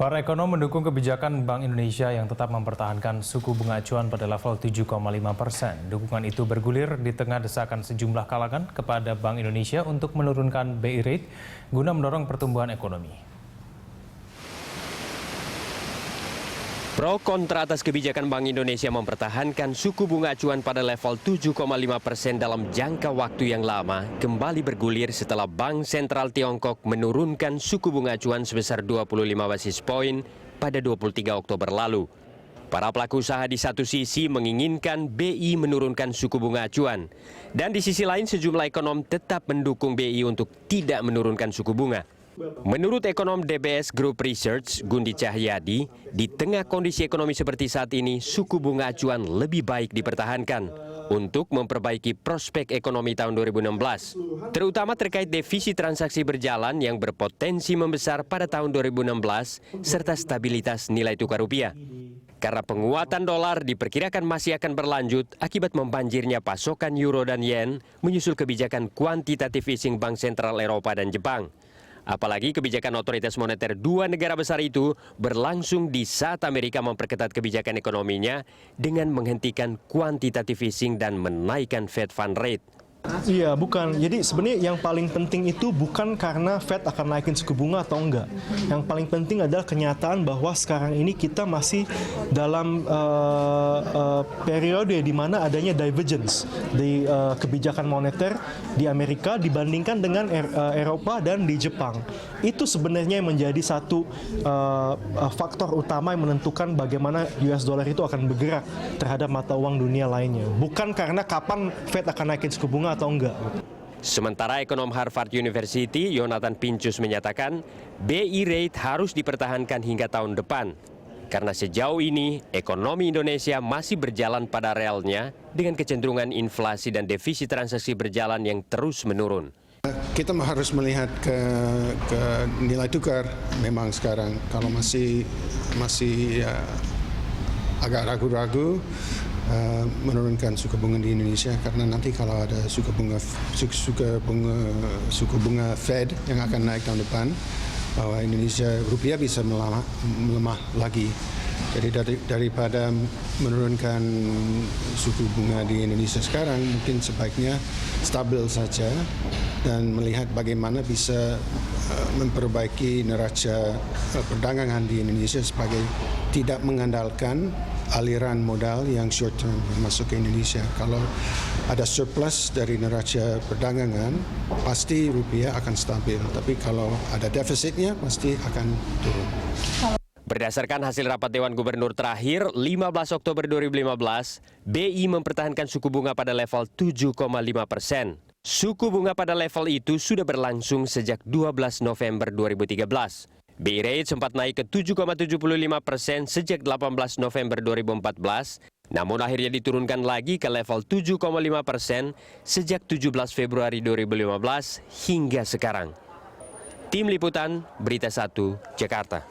Para ekonom mendukung kebijakan Bank Indonesia yang tetap mempertahankan suku bunga acuan pada level 7,5%. Dukungan itu bergulir di tengah desakan sejumlah kalangan kepada Bank Indonesia untuk menurunkan BI rate guna mendorong pertumbuhan ekonomi. Pro kontra atas kebijakan Bank Indonesia mempertahankan suku bunga acuan pada level 7,5% dalam jangka waktu yang lama kembali bergulir setelah Bank Sentral Tiongkok menurunkan suku bunga acuan sebesar 25 basis poin pada 23 Oktober lalu. Para pelaku usaha di satu sisi menginginkan BI menurunkan suku bunga acuan, dan di sisi lain sejumlah ekonom tetap mendukung BI untuk tidak menurunkan suku bunga. Menurut ekonom DBS Group Research, Gundi Cahyadi, di tengah kondisi ekonomi seperti saat ini, suku bunga acuan lebih baik dipertahankan untuk memperbaiki prospek ekonomi tahun 2016, terutama terkait defisit transaksi berjalan yang berpotensi membesar pada tahun 2016, serta stabilitas nilai tukar rupiah. Karena penguatan dolar diperkirakan masih akan berlanjut akibat membanjirnya pasokan euro dan yen, menyusul kebijakan kuantitatif easing Bank Sentral Eropa dan Jepang. Apalagi kebijakan otoritas moneter dua negara besar itu berlangsung di saat Amerika memperketat kebijakan ekonominya dengan menghentikan quantitative easing dan menaikkan Fed Fund Rate. Iya, bukan. Jadi sebenarnya yang paling penting itu bukan karena Fed akan naikin suku bunga atau enggak. Yang paling penting adalah kenyataan bahwa sekarang ini kita masih dalam periode di mana adanya divergence di kebijakan moneter di Amerika dibandingkan dengan Eropa dan di Jepang. Itu sebenarnya yang menjadi satu faktor utama yang menentukan bagaimana US dollar itu akan bergerak terhadap mata uang dunia lainnya. Bukan karena kapan Fed akan naikin suku bunga atau enggak. Sementara ekonom Harvard University, Yonathan Pincus menyatakan BI rate harus dipertahankan hingga tahun depan. Karena sejauh ini, ekonomi Indonesia masih berjalan pada relnya dengan kecenderungan inflasi dan defisit transaksi berjalan yang terus menurun. Kita harus melihat ke nilai tukar. Memang sekarang kalau masih agak ragu-ragu menurunkan suku bunga di Indonesia, karena nanti kalau ada suku bunga Fed yang akan naik tahun depan, bahwa rupiah bisa melemah lagi. Jadi daripada menurunkan suku bunga di Indonesia sekarang, mungkin sebaiknya stabil saja dan melihat bagaimana bisa memperbaiki neraca perdagangan di Indonesia sebagai tidak mengandalkan aliran modal yang short term masuk ke Indonesia. Kalau ada surplus dari neraca perdagangan, pasti rupiah akan stabil. Tapi kalau ada defisitnya, pasti akan turun. Berdasarkan hasil rapat Dewan Gubernur terakhir, 15 Oktober 2015, BI mempertahankan suku bunga pada level 7,5%. Suku bunga pada level itu sudah berlangsung sejak 12 November 2013. BI rate sempat naik ke 7,75% sejak 18 November 2014, namun akhirnya diturunkan lagi ke level 7,5% sejak 17 Februari 2015 hingga sekarang. Tim Liputan, Berita 1, Jakarta.